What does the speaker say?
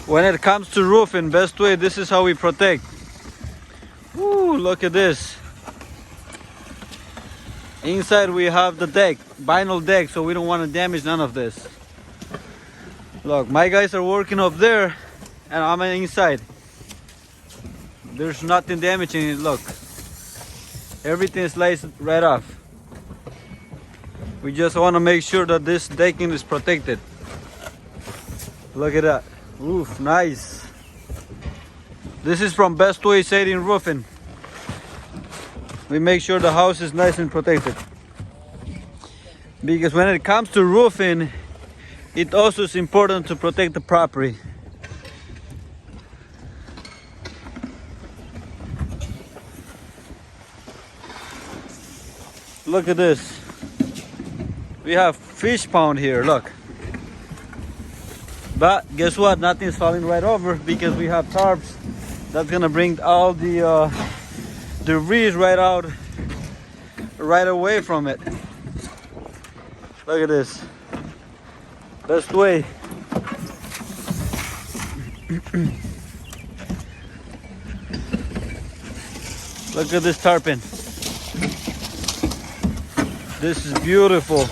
When it comes to roofing, best way, this is how we protect. Woo, look at this. Inside we have the deck, vinyl deck, so we don't want to damage none of this. Look, my guys are working up there and I'm inside. There's nothing damaging it, look. Everything slides right off. We just want to make sure that this decking is protected. Look at that. Oof, nice. This is from Best Way Siding Roofing. We make sure the house is nice and protected. Because when it comes to roofing, it also is important to protect the property. Look at this. We have fish pond here, look. But guess what? Nothing's falling right over because we have tarps. That's gonna bring all the debris right away from it. Look at this. Best way. Look at this tarpon. This is beautiful.